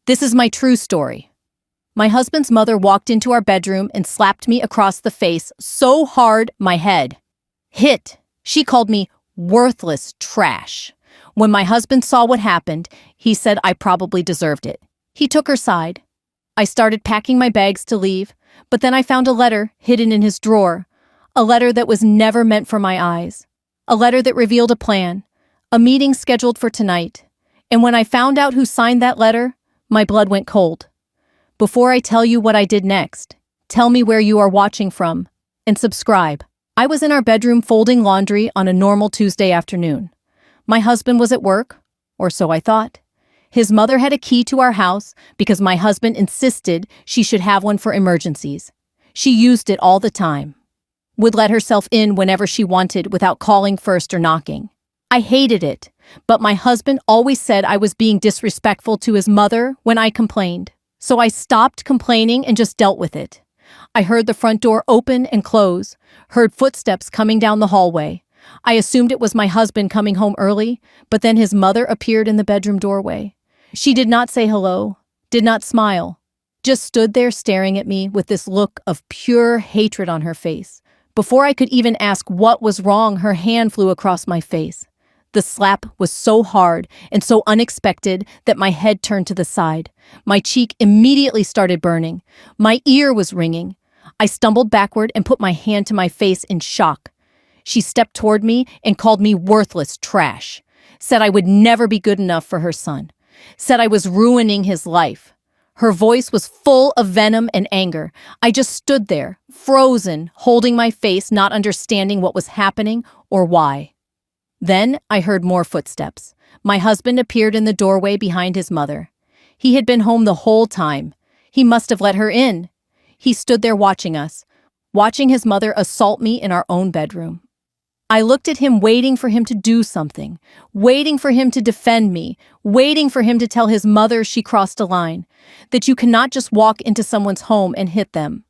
This is my true story. My husband's mother walked into our bedroom and slapped me across the face so hard my head hit. She called me worthless trash. When my husband saw what happened, he said I probably deserved it. He took her side. I started packing my bags to leave, but then I found a letter hidden in his drawer, a letter that was never meant for my eyes, a letter that revealed a plan, a meeting scheduled for tonight. And when I found out who signed that letter, my blood went cold. Before I tell you what I did next, tell me where you are watching from, and subscribe. I was in our bedroom folding laundry on a normal Tuesday afternoon. My husband was at work, or so I thought. His mother had a key to our house because my husband insisted she should have one for emergencies. She used it all the time. Would let herself in whenever she wanted without calling first or knocking. I hated it, but my husband always said I was being disrespectful to his mother when I complained. So I stopped complaining and just dealt with it. I heard the front door open and close, heard footsteps coming down the hallway. I assumed it was my husband coming home early, but then his mother appeared in the bedroom doorway. She did not say hello, did not smile, just stood there staring at me with this look of pure hatred on her face. Before I could even ask what was wrong, her hand flew across my face. The slap was so hard and so unexpected that my head turned to the side. My cheek immediately started burning. My ear was ringing. I stumbled backward and put my hand to my face in shock. She stepped toward me and called me worthless trash. Said I would never be good enough for her son. Said I was ruining his life. Her voice was full of venom and anger. I just stood there, frozen, holding my face, not understanding what was happening or why. Then I heard more footsteps. My husband appeared in the doorway behind his mother. He had been home the whole time. He must have let her in. He stood there watching us, watching his mother assault me in our own bedroom. I looked at him, waiting for him to do something, waiting for him to defend me, waiting for him to tell his mother she crossed a line, that you cannot just walk into someone's home and hit them.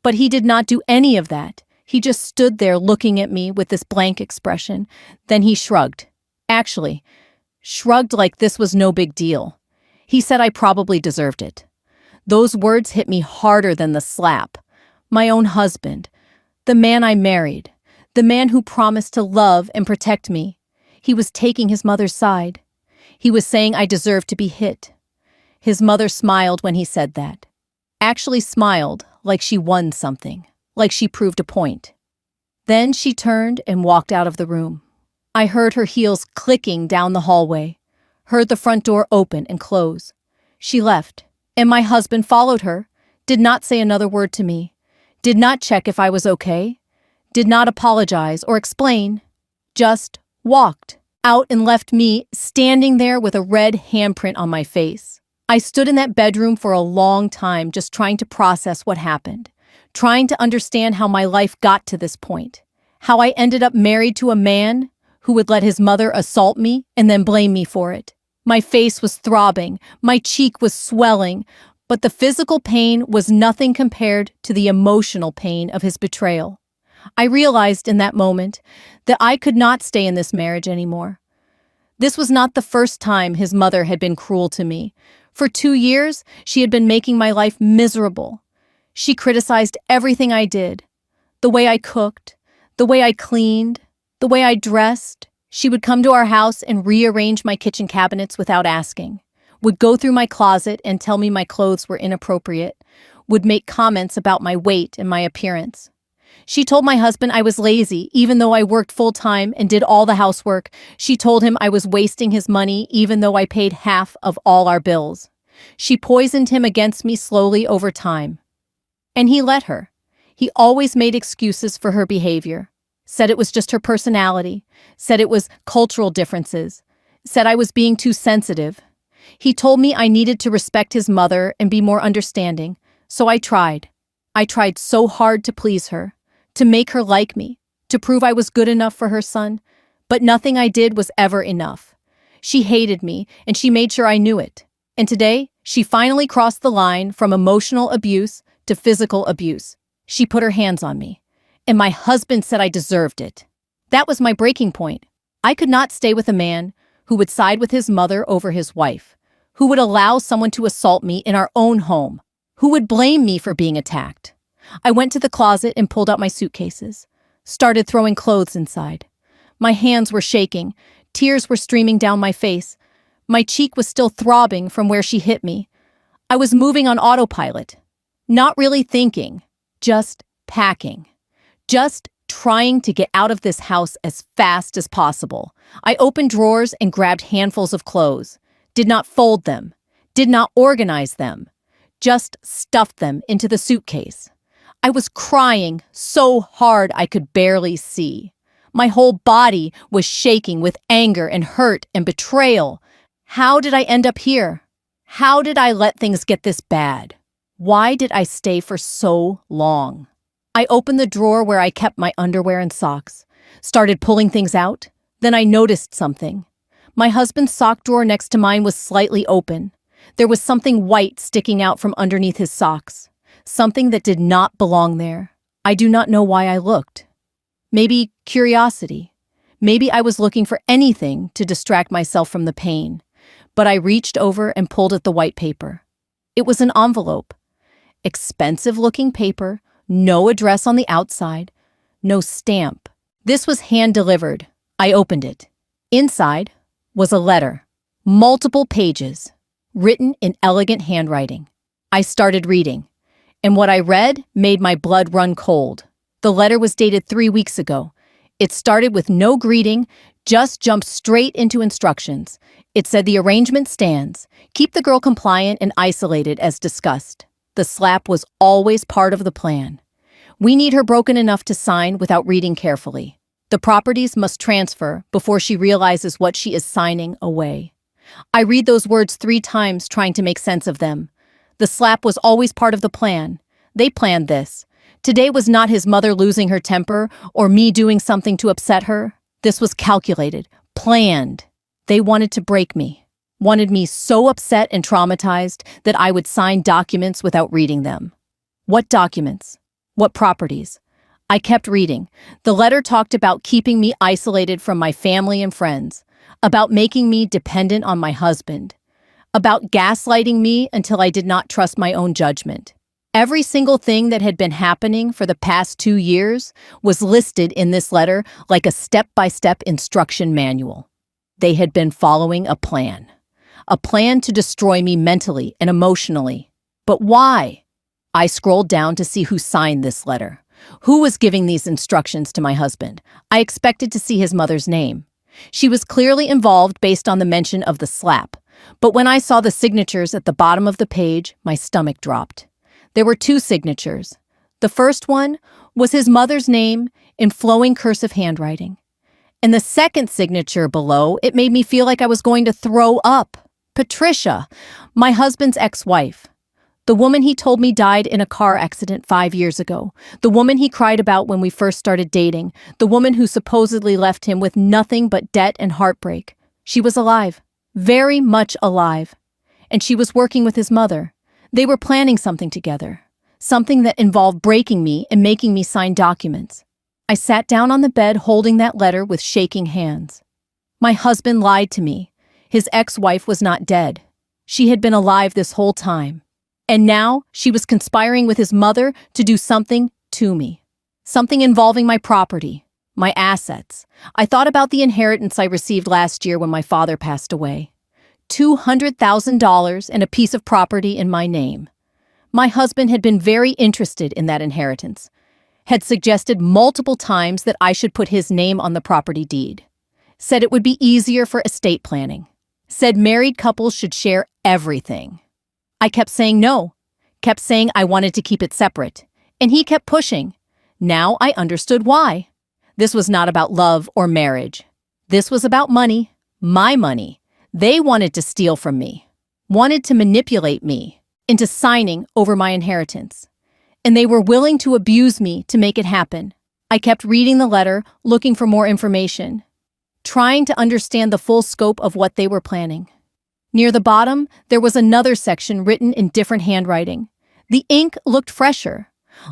But he did not do any of that. He just stood there looking at me with this blank expression. Then he shrugged. Actually, shrugged like this was no big deal. He said I probably deserved it. Those words hit me harder than the slap. My own husband, the man I married, the man who promised to love and protect me. He was taking his mother's side. He was saying I deserved to be hit. His mother smiled when he said that. Actually smiled like she won something. Like she proved a point. Then she turned and walked out of the room. I heard her heels clicking down the hallway, heard the front door open and close. She left, and my husband followed her, did not say another word to me, did not check if I was okay, did not apologize or explain, just walked out and left me standing there with a red handprint on my face. I stood in that bedroom for a long time just trying to process what happened. Trying to understand how my life got to this point, how I ended up married to a man who would let his mother assault me and then blame me for it. My face was throbbing, my cheek was swelling, but the physical pain was nothing compared to the emotional pain of his betrayal. I realized in that moment that I could not stay in this marriage anymore. This was not the first time his mother had been cruel to me. For 2 years, she had been making my life miserable. She criticized everything I did, the way I cooked, the way I cleaned, the way I dressed. She would come to our house and rearrange my kitchen cabinets without asking, would go through my closet and tell me my clothes were inappropriate, would make comments about my weight and my appearance. She told my husband I was lazy even though I worked full-time and did all the housework. She told him I was wasting his money even though I paid half of all our bills. She poisoned him against me slowly over time. And he let her. He always made excuses for her behavior. Said it was just her personality. Said it was cultural differences. Said I was being too sensitive. He told me I needed to respect his mother and be more understanding. So I tried. I tried so hard to please her, to make her like me, to prove I was good enough for her son. But nothing I did was ever enough. She hated me, and she made sure I knew it. And today, she finally crossed the line from emotional abuse to physical abuse. She put her hands on me, and my husband said I deserved it. That was my breaking point. I could not stay with a man who would side with his mother over his wife, Who would allow someone to assault me in our own home? Who would blame me for being attacked? I went to the closet and pulled out my suitcases, started throwing clothes inside. My hands were shaking, tears were streaming down my face. My cheek was still throbbing from where she hit me. I was moving on autopilot, not really thinking, just packing, just trying to get out of this house as fast as possible. I opened drawers and grabbed handfuls of clothes, did not fold them, did not organize them, just stuffed them into the suitcase. I was crying so hard I could barely see. My whole body was shaking with anger and hurt and betrayal. How did I end up here? How did I let things get this bad? Why did I stay for so long? I opened the drawer where I kept my underwear and socks, started pulling things out. Then I noticed something. My husband's sock drawer next to mine was slightly open. There was something white sticking out from underneath his socks, something that did not belong there. I do not know why I looked. Maybe curiosity. Maybe I was looking for anything to distract myself from the pain. But I reached over and pulled at the white paper. It was an envelope. Expensive-looking paper, no address on the outside, no stamp. This was hand-delivered. I opened it. Inside was a letter, multiple pages, written in elegant handwriting. I started reading, and what I read made my blood run cold. The letter was dated 3 weeks ago. It started with no greeting, just jumped straight into instructions. It said the arrangement stands. Keep the girl compliant and isolated as discussed. The slap was always part of the plan. We need her broken enough to sign without reading carefully. The properties must transfer before she realizes what she is signing away. I read those words 3 times trying to make sense of them. The slap was always part of the plan. They planned this. Today was not his mother losing her temper or me doing something to upset her. This was calculated, planned. They wanted to break me, wanted me so upset and traumatized that I would sign documents without reading them. What documents? What properties? I kept reading. The letter talked about keeping me isolated from my family and friends, about making me dependent on my husband, about gaslighting me until I did not trust my own judgment. Every single thing that had been happening for the past 2 years was listed in this letter like a step-by-step instruction manual. They had been following a plan to destroy me mentally and emotionally. But why? I scrolled down to see who signed this letter. Who was giving these instructions to my husband? I expected to see his mother's name. She was clearly involved based on the mention of the slap. But when I saw the signatures at the bottom of the page, my stomach dropped. There were 2 signatures. The first one was his mother's name in flowing cursive handwriting. And the second signature below, it made me feel like I was going to throw up. Patricia, my husband's ex-wife. The woman he told me died in a car accident 5 years ago. The woman he cried about when we first started dating. The woman who supposedly left him with nothing but debt and heartbreak. She was alive. Very much alive. And she was working with his mother. They were planning something together. Something that involved breaking me and making me sign documents. I sat down on the bed holding that letter with shaking hands. My husband lied to me. His ex-wife was not dead. She had been alive this whole time. And now she was conspiring with his mother to do something to me. Something involving my property, my assets. I thought about the inheritance I received last year when my father passed away. $200,000 and a piece of property in my name. My husband had been very interested in that inheritance, had suggested multiple times that I should put his name on the property deed, said it would be easier for estate planning, said married couples should share everything. I kept saying no, kept saying I wanted to keep it separate, and he kept pushing. Now I understood why. This was not about love or marriage. This was about money, my money. They wanted to steal from me, wanted to manipulate me into signing over my inheritance. And they were willing to abuse me to make it happen. I kept reading the letter, looking for more information, trying to understand the full scope of what they were planning. Near the bottom, there was another section written in different handwriting. The ink looked fresher,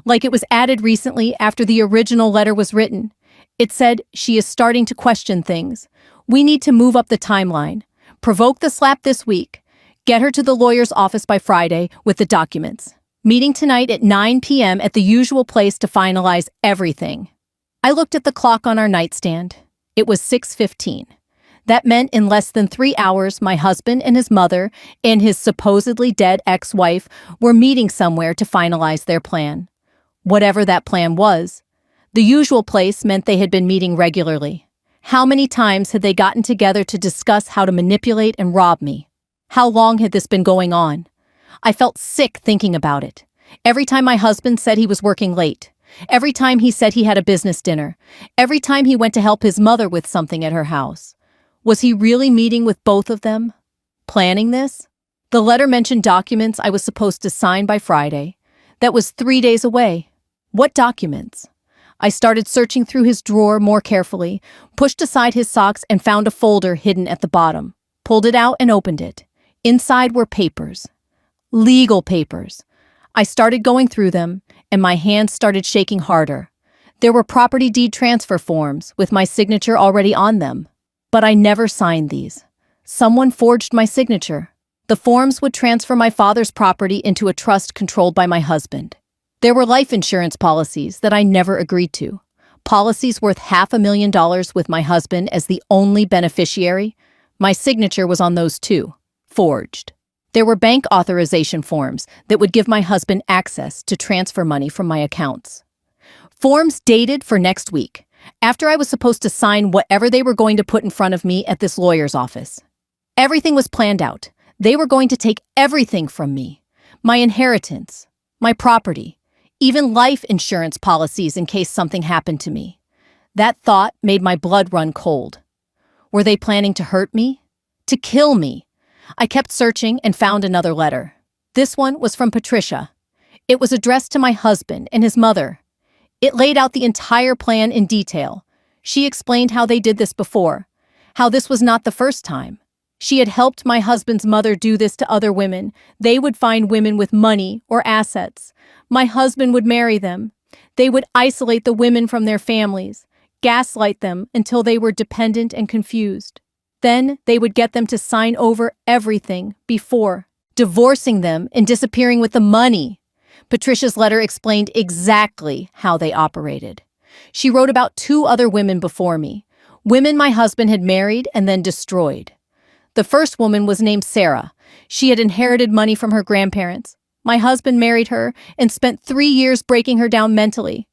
like it was added recently after the original letter was written. It said, "She is starting to question things. We need to move up the timeline. Provoke the slap this week. Get her to the lawyer's office by Friday with the documents. Meeting tonight at 9 p.m. at the usual place to finalize everything. I looked at the clock on our nightstand. It was 6:15. That meant in less than 3 hours, my husband and his mother and his supposedly dead ex-wife were meeting somewhere to finalize their plan. Whatever that plan was. The usual place meant they had been meeting regularly. How many times had they gotten together to discuss how to manipulate and rob me? How long had this been going on? I felt sick thinking about it. Every time my husband said he was working late. Every time he said he had a business dinner. Every time he went to help his mother with something at her house. Was he really meeting with both of them? Planning this? The letter mentioned documents I was supposed to sign by Friday. That was 3 days away. What documents? I started searching through his drawer more carefully, pushed aside his socks and found a folder hidden at the bottom. Pulled it out and opened it. Inside were papers. Legal papers. I started going through them, and my hands started shaking harder. There were property deed transfer forms with my signature already on them. But I never signed these. Someone forged my signature. The forms would transfer my father's property into a trust controlled by my husband. There were life insurance policies that I never agreed to. Policies worth $500,000 with my husband as the only beneficiary. My signature was on those too. Forged. There were bank authorization forms that would give my husband access to transfer money from my accounts. Forms dated for next week, after I was supposed to sign whatever they were going to put in front of me at this lawyer's office. Everything was planned out. They were going to take everything from me. My inheritance, my property, even life insurance policies in case something happened to me. That thought made my blood run cold. Were they planning to hurt me? To kill me? I kept searching and found another letter. This one was from Patricia. It was addressed to my husband and his mother. It laid out the entire plan in detail. She explained how they did this before, how this was not the first time. She had helped my husband's mother do this to other women. They would find women with money or assets. My husband would marry them. They would isolate the women from their families, gaslight them until they were dependent and confused. Then they would get them to sign over everything before divorcing them and disappearing with the money. Patricia's letter explained exactly how they operated. She wrote about 2 other women before me, women my husband had married and then destroyed. The first woman was named Sarah. She had inherited money from her grandparents. My husband married her and spent 3 years breaking her down mentally.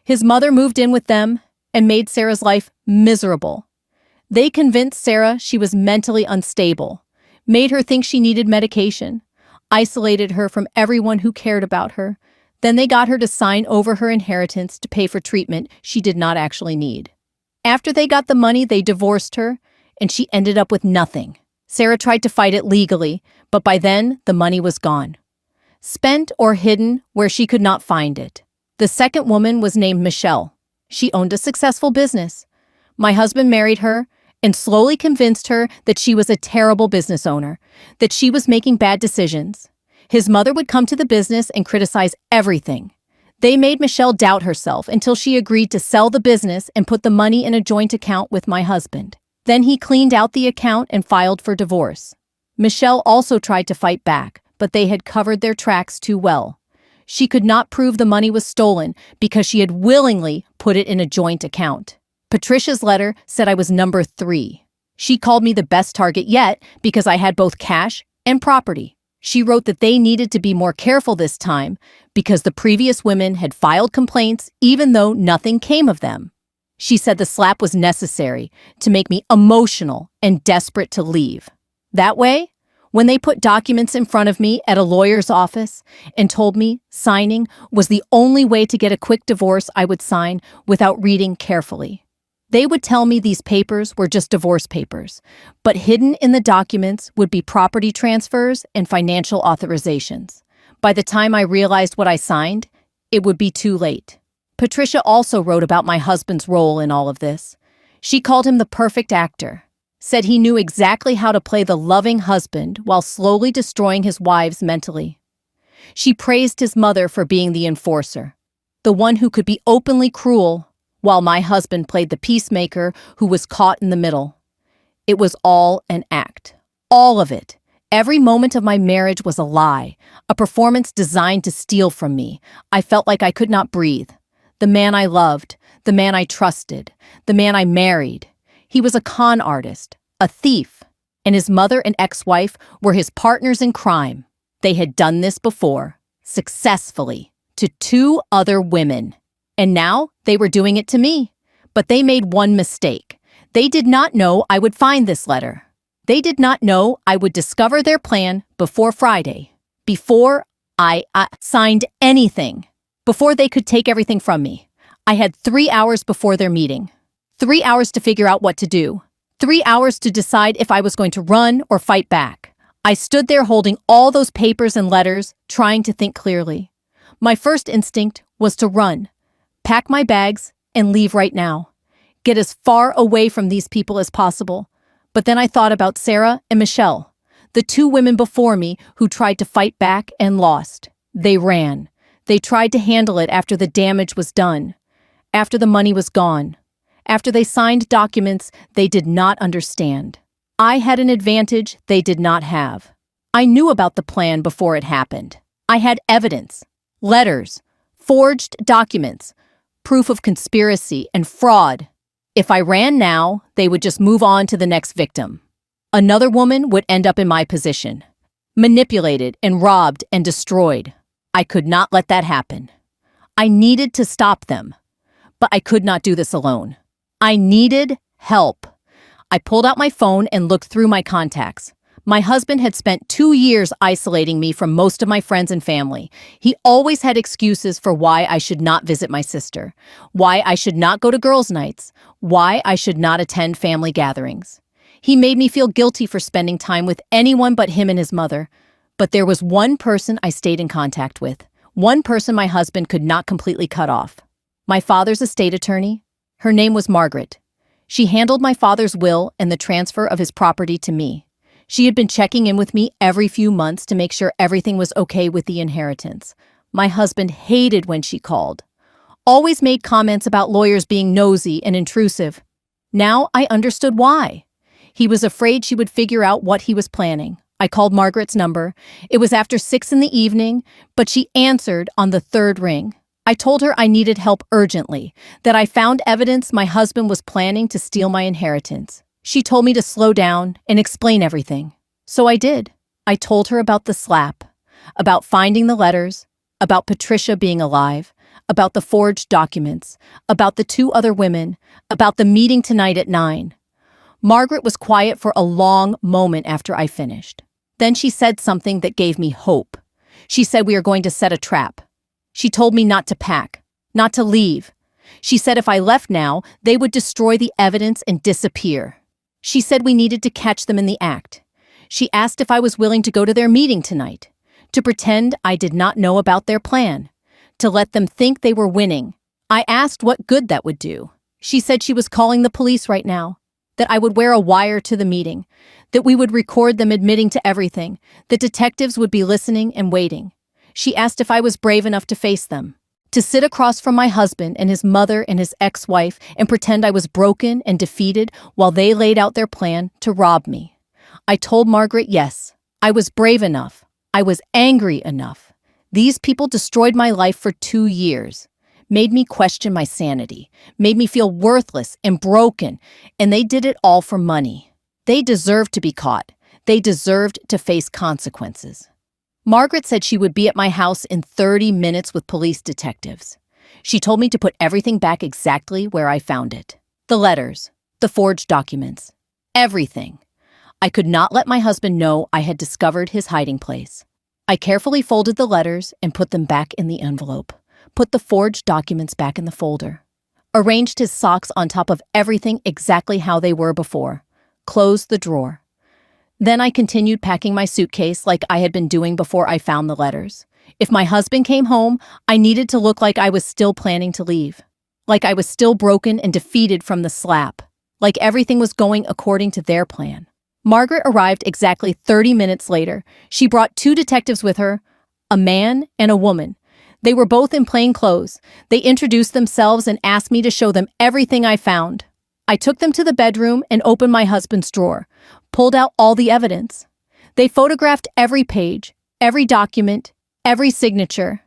His mother moved in with them and made Sarah's life miserable. They convinced Sarah she was mentally unstable, made her think she needed medication, isolated her from everyone who cared about her. Then they got her to sign over her inheritance to pay for treatment she did not actually need. After they got the money, they divorced her, and she ended up with nothing. Sarah tried to fight it legally, but by then, the money was gone. Spent or hidden where she could not find it. The second woman was named Michelle. She owned a successful business. My husband married her and slowly convinced her that she was a terrible business owner, that she was making bad decisions. His mother would come to the business and criticize everything. They made Michelle doubt herself until she agreed to sell the business and put the money in a joint account with my husband. Then he cleaned out the account and filed for divorce. Michelle also tried to fight back, but they had covered their tracks too well. She could not prove the money was stolen because she had willingly put it in a joint account. Patricia's letter said I was number 3. She called me the best target yet because I had both cash and property. She wrote that they needed to be more careful this time because the previous women had filed complaints even though nothing came of them. She said the slap was necessary to make me emotional and desperate to leave. That way, when they put documents in front of me at a lawyer's office and told me signing was the only way to get a quick divorce I would sign without reading carefully. They would tell me these papers were just divorce papers, but hidden in the documents would be property transfers and financial authorizations. By the time I realized what I signed, it would be too late. Patricia also wrote about my husband's role in all of this. She called him the perfect actor, said he knew exactly how to play the loving husband while slowly destroying his wives mentally. She praised his mother for being the enforcer, the one who could be openly cruel, while my husband played the peacemaker who was caught in the middle. It was all an act, all of it, Every moment of my marriage was a lie, a performance designed to steal from me. I felt like I could not breathe. The man I loved, the man I trusted, the man I married. He was a con artist, a thief, and his mother and ex-wife were his partners in crime. They had done this before, successfully, to 2 other women. And now they were doing it to me. But they made one mistake. They did not know I would find this letter. They did not know I would discover their plan before Friday, before I signed anything, before they could take everything from me. I had 3 hours before their meeting, 3 hours to figure out what to do, 3 hours to decide if I was going to run or fight back. I stood there holding all those papers and letters, trying to think clearly. My first instinct was to run, pack my bags, and leave right now. Get as far away from these people as possible. But then I thought about Sarah and Michelle, the 2 women before me who tried to fight back and lost. They ran. They tried to handle it after the damage was done, after the money was gone, after they signed documents they did not understand. I had an advantage they did not have. I knew about the plan before it happened. I had evidence, letters, forged documents, proof of conspiracy and fraud. If I ran now, they would just move on to the next victim. Another woman would end up in my position, manipulated and robbed and destroyed. I could not let that happen. I needed to stop them, but I could not do this alone. I needed help. I pulled out my phone and looked through my contacts. My husband had spent 2 years isolating me from most of my friends and family. He always had excuses for why I should not visit my sister, why I should not go to girls' nights, why I should not attend family gatherings. He made me feel guilty for spending time with anyone but him and his mother. But there was one person I stayed in contact with, one person my husband could not completely cut off. My father's estate attorney. Her name was Margaret. She handled my father's will and the transfer of his property to me. She had been checking in with me every few months to make sure everything was okay with the inheritance. My husband hated when she called. Always made comments about lawyers being nosy and intrusive. Now I understood why. He was afraid she would figure out what he was planning. I called Margaret's number. It was after 6 in the evening, but she answered on the 3rd ring. I told her I needed help urgently, that I found evidence my husband was planning to steal my inheritance. She told me to slow down and explain everything. So I did. I told her about the slap, about finding the letters, about Patricia being alive, about the forged documents, about the 2 other women, about the meeting tonight at 9. Margaret was quiet for a long moment after I finished. Then she said something that gave me hope. She said we are going to set a trap. She told me not to pack, not to leave. She said if I left now, they would destroy the evidence and disappear. She said we needed to catch them in the act. She asked if I was willing to go to their meeting tonight, to pretend I did not know about their plan, to let them think they were winning. I asked what good that would do. She said she was calling the police right now, that I would wear a wire to the meeting, that we would record them admitting to everything, that detectives would be listening and waiting. She asked if I was brave enough to face them, to sit across from my husband and his mother and his ex-wife and pretend I was broken and defeated while they laid out their plan to rob me. I told Margaret yes, I was brave enough. I was angry enough. These people destroyed my life for 2 years, made me question my sanity, made me feel worthless and broken, and they did it all for money. They deserved to be caught. They deserved to face consequences. Margaret said she would be at my house in 30 minutes with police detectives. She told me to put everything back exactly where I found it. The letters, the forged documents, everything. I could not let my husband know I had discovered his hiding place. I carefully folded the letters and put them back in the envelope, put the forged documents back in the folder, arranged his socks on top of everything exactly how they were before, closed the drawer. Then I continued packing my suitcase like I had been doing before I found the letters. If my husband came home, I needed to look like I was still planning to leave, like I was still broken and defeated from the slap, like everything was going according to their plan. Margaret arrived exactly 30 minutes later. She brought 2 detectives with her, a man and a woman. They were both in plain clothes. They introduced themselves and asked me to show them everything I found. I took them to the bedroom and opened my husband's drawer, pulled out all the evidence. They photographed every page, every document, every signature.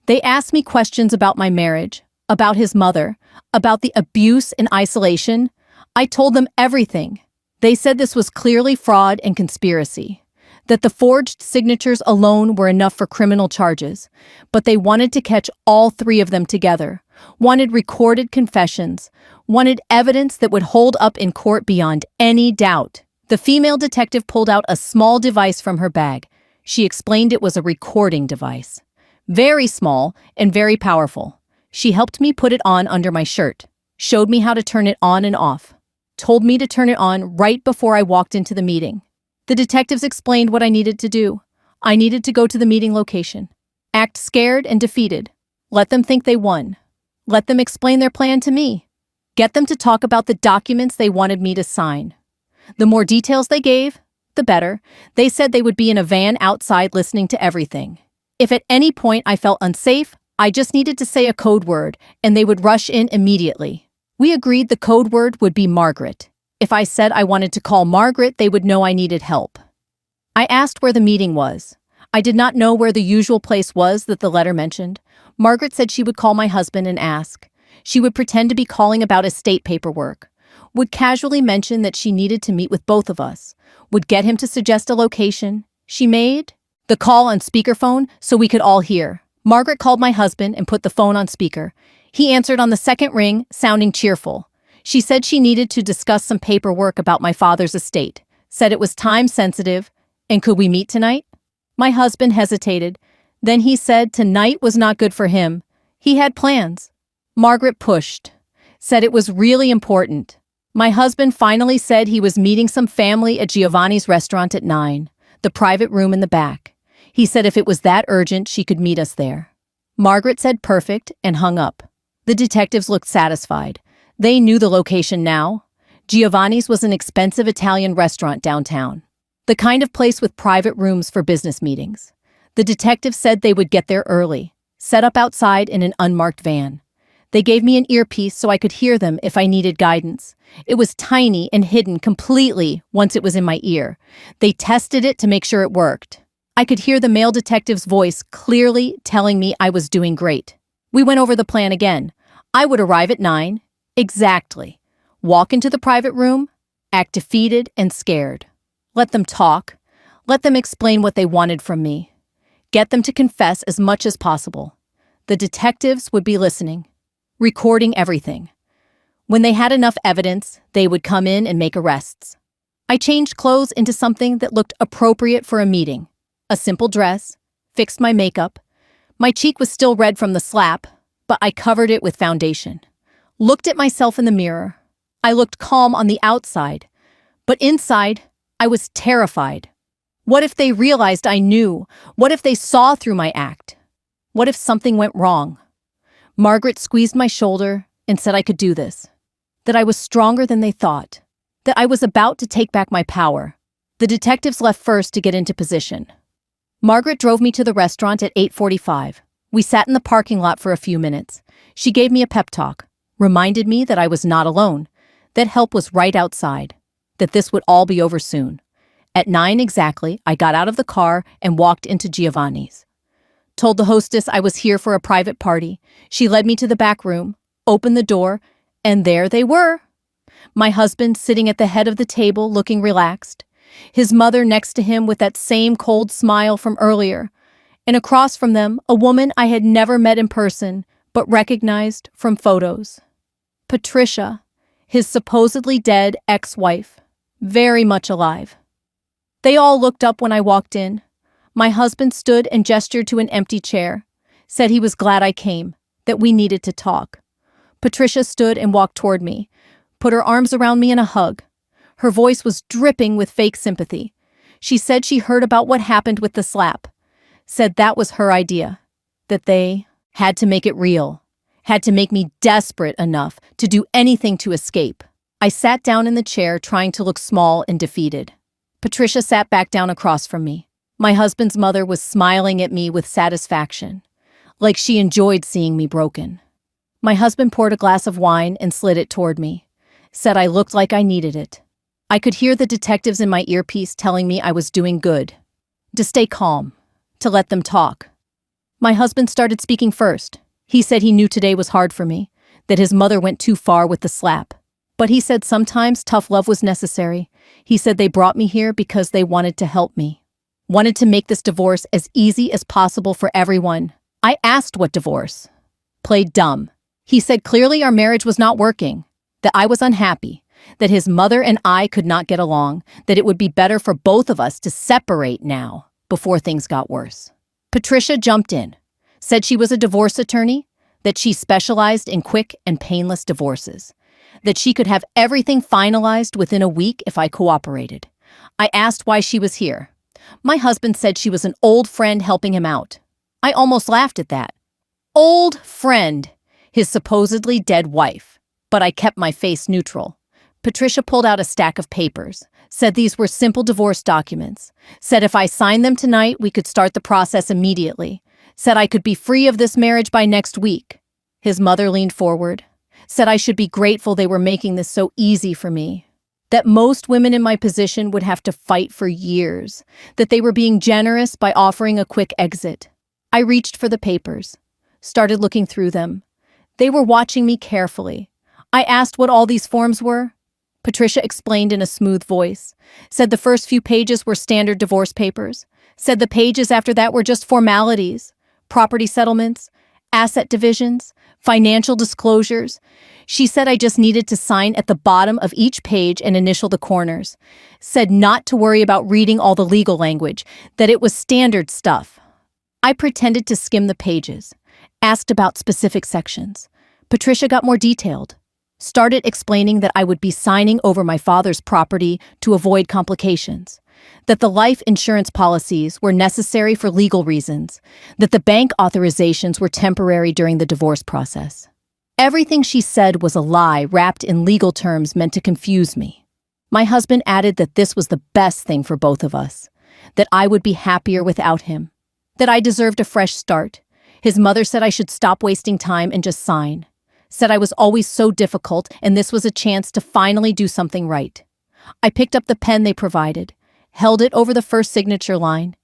They asked me questions about my marriage, about his mother, about the abuse and isolation. I told them everything. They said this was clearly fraud and conspiracy, that the forged signatures alone were enough for criminal charges, but they wanted to catch all three of them together, wanted recorded confessions, wanted evidence that would hold up in court beyond any doubt. The female detective pulled out a small device from her bag. She explained it was a recording device. Very small and very powerful. She helped me put it on under my shirt, showed me how to turn it on and off, told me to turn it on right before I walked into the meeting. The detectives explained what I needed to do. I needed to go to the meeting location, act scared and defeated, let them think they won, let them explain their plan to me, get them to talk about the documents they wanted me to sign. The more details they gave, the better. They said they would be in a van outside listening to everything. If at any point I felt unsafe, I just needed to say a code word and they would rush in immediately. We agreed the code word would be Margaret. If I said I wanted to call Margaret, they would know I needed help. I asked where the meeting was. I did not know where the usual place was that the letter mentioned. Margaret said she would call my husband and ask. She would pretend to be calling about estate paperwork, would casually mention that she needed to meet with both of us, would get him to suggest a location. She made the call on speakerphone so we could all hear. Margaret called my husband and put the phone on speaker. He answered on the second ring, sounding cheerful. She said she needed to discuss some paperwork about my father's estate, said it was time sensitive, and could we meet tonight? My husband hesitated. Then he said tonight was not good for him. He had plans. Margaret pushed, said it was really important. My husband finally said he was meeting some family at Giovanni's restaurant at 9, the private room in the back. He said if it was that urgent, she could meet us there. Margaret said perfect and hung up. The detectives looked satisfied. They knew the location now. Giovanni's was an expensive Italian restaurant downtown, the kind of place with private rooms for business meetings. The detectives said they would get there early, set up outside in an unmarked van. They gave me an earpiece so I could hear them if I needed guidance. It was tiny and hidden completely once it was in my ear. They tested it to make sure it worked. I could hear the male detective's voice clearly telling me I was doing great. We went over the plan again. I would arrive at 9, exactly. Walk into the private room, act defeated and scared. Let them talk. Let them explain what they wanted from me. Get them to confess as much as possible. The detectives would be listening, recording everything. When they had enough evidence, they would come in and make arrests. I changed clothes into something that looked appropriate for a meeting. A simple dress, fixed my makeup. My cheek was still red from the slap, but I covered it with foundation. Looked at myself in the mirror. I looked calm on the outside, but inside, I was terrified. What if they realized I knew? What if they saw through my act? What if something went wrong? Margaret squeezed my shoulder and said I could do this, that I was stronger than they thought, that I was about to take back my power. The detectives left first to get into position. Margaret drove me to the restaurant at 8:45. We sat in the parking lot for a few minutes. She gave me a pep talk, reminded me that I was not alone, that help was right outside, that this would all be over soon. At 9 exactly, I got out of the car and walked into Giovanni's. Told the hostess I was here for a private party. She led me to the back room, opened the door, and there they were. My husband sitting at the head of the table looking relaxed. His mother next to him with that same cold smile from earlier. And across from them, a woman I had never met in person, but recognized from photos. Patricia, his supposedly dead ex-wife, very much alive. They all looked up when I walked in. My husband stood and gestured to an empty chair, said he was glad I came, that we needed to talk. Patricia stood and walked toward me, put her arms around me in a hug. Her voice was dripping with fake sympathy. She said she heard about what happened with the slap, said that was her idea, that they had to make it real, had to make me desperate enough to do anything to escape. I sat down in the chair trying to look small and defeated. Patricia sat back down across from me. My husband's mother was smiling at me with satisfaction, like she enjoyed seeing me broken. My husband poured a glass of wine and slid it toward me, said I looked like I needed it. I could hear the detectives in my earpiece telling me I was doing good, to stay calm, to let them talk. My husband started speaking first. He said he knew today was hard for me, that his mother went too far with the slap. But he said sometimes tough love was necessary. He said they brought me here because they wanted to help me, wanted to make this divorce as easy as possible for everyone. I asked what divorce. Played dumb. He said clearly our marriage was not working, that I was unhappy, that his mother and I could not get along, that it would be better for both of us to separate now, before things got worse. Patricia jumped in, said she was a divorce attorney, that she specialized in quick and painless divorces, that she could have everything finalized within a week if I cooperated. I asked why she was here. My husband said she was an old friend helping him out. I almost laughed at that. Old friend, his supposedly dead wife. But I kept my face neutral. Patricia pulled out a stack of papers, said these were simple divorce documents, said if I signed them tonight, we could start the process immediately, said I could be free of this marriage by next week. His mother leaned forward, said I should be grateful they were making this so easy for me, that most women in my position would have to fight for years, that they were being generous by offering a quick exit. I reached for the papers, started looking through them. They were watching me carefully. I asked what all these forms were. Patricia explained in a smooth voice, said the first few pages were standard divorce papers, said the pages after that were just formalities, property settlements, asset divisions, financial disclosures. She said I just needed to sign at the bottom of each page and initial the corners, said not to worry about reading all the legal language, that it was standard stuff. I pretended to skim the pages, asked about specific sections. Patricia got more detailed. Started explaining that I would be signing over my father's property to avoid complications, that the life insurance policies were necessary for legal reasons, that the bank authorizations were temporary during the divorce process. Everything she said was a lie wrapped in legal terms meant to confuse me. My husband added that this was the best thing for both of us, that I would be happier without him, that I deserved a fresh start. His mother said I should stop wasting time and just sign. Said I was always so difficult and this was a chance to finally do something right. I picked up the pen they provided, held it over the first signature line,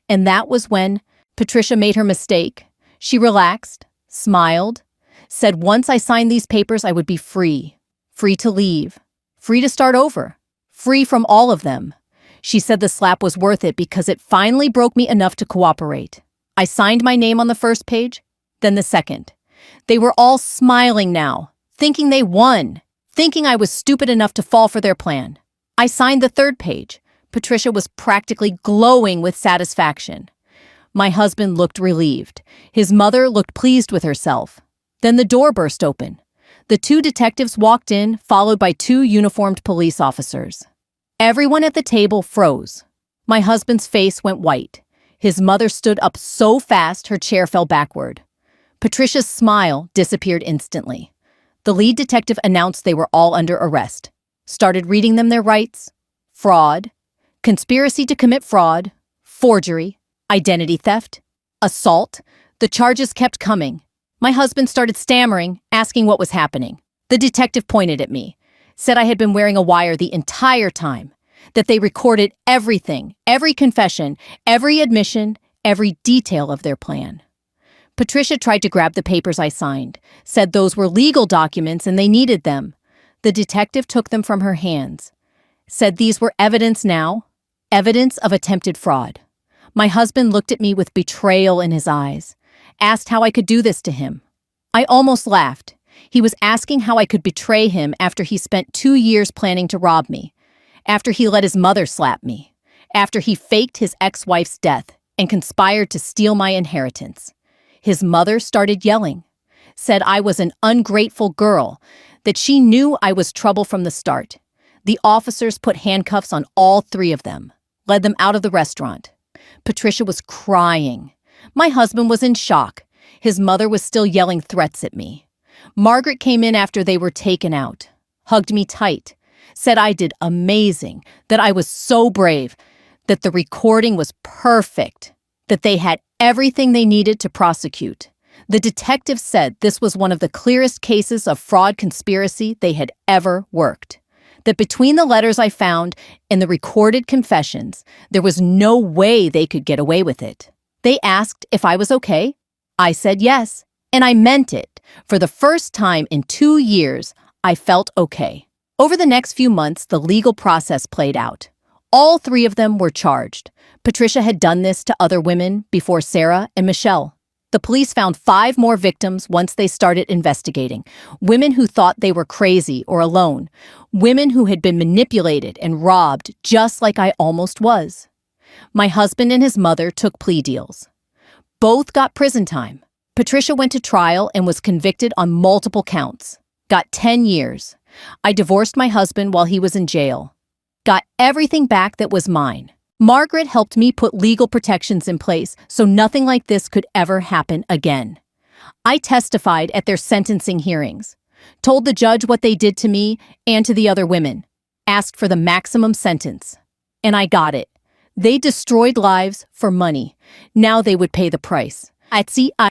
and that was when Patricia made her mistake. She relaxed, smiled, said once I signed these papers I would be free, free to leave, free to start over, free from all of them. She said the slap was worth it because it finally broke me enough to cooperate. I signed my name on the first page, then the second. They were all smiling now, thinking they won, thinking I was stupid enough to fall for their plan. I signed the third page. Patricia was practically glowing with satisfaction. My husband looked relieved. His mother looked pleased with herself. Then the door burst open. The two detectives walked in, followed by two uniformed police officers. Everyone at the table froze. My husband's face went white. His mother stood up so fast her chair fell backward. Patricia's smile disappeared instantly. The lead detective announced they were all under arrest, started reading them their rights: fraud, conspiracy to commit fraud, forgery, identity theft, assault. The charges kept coming. My husband started stammering, asking what was happening. The detective pointed at me, said I had been wearing a wire the entire time, that they recorded everything, every confession, every admission, every detail of their plan. Patricia tried to grab the papers I signed, said those were legal documents and they needed them. The detective took them from her hands, said these were evidence now, evidence of attempted fraud. My husband looked at me with betrayal in his eyes, asked how I could do this to him. I almost laughed. He was asking how I could betray him after he spent 2 years planning to rob me, after he let his mother slap me, after he faked his ex-wife's death and conspired to steal my inheritance. His mother started yelling, said I was an ungrateful girl, that she knew I was trouble from the start. The officers put handcuffs on all 3 of them, led them out of the restaurant. Patricia was crying. My husband was in shock. His mother was still yelling threats at me. Margaret came in after they were taken out, hugged me tight, said I did amazing, that I was so brave, that the recording was perfect, that they had everything they needed to prosecute. The detective said this was one of the clearest cases of fraud conspiracy they had ever worked, that between the letters I found and the recorded confessions, there was no way they could get away with it. They asked if I was okay. I said yes, and I meant it. For the first time in 2 years, I felt okay. Over the next few months, the legal process played out. All 3 of them were charged. Patricia had done this to other women before Sarah and Michelle. The police found 5 more victims once they started investigating. Women who thought they were crazy or alone. Women who had been manipulated and robbed just like I almost was. My husband and his mother took plea deals. Both got prison time. Patricia went to trial and was convicted on multiple counts. Got 10 years. I divorced my husband while he was in jail. Got everything back that was mine. Margaret helped me put legal protections in place so nothing like this could ever happen again. I testified at their sentencing hearings, told the judge what they did to me and to the other women, asked for the maximum sentence. And I got it. They destroyed lives for money. Now they would pay the price. I'd see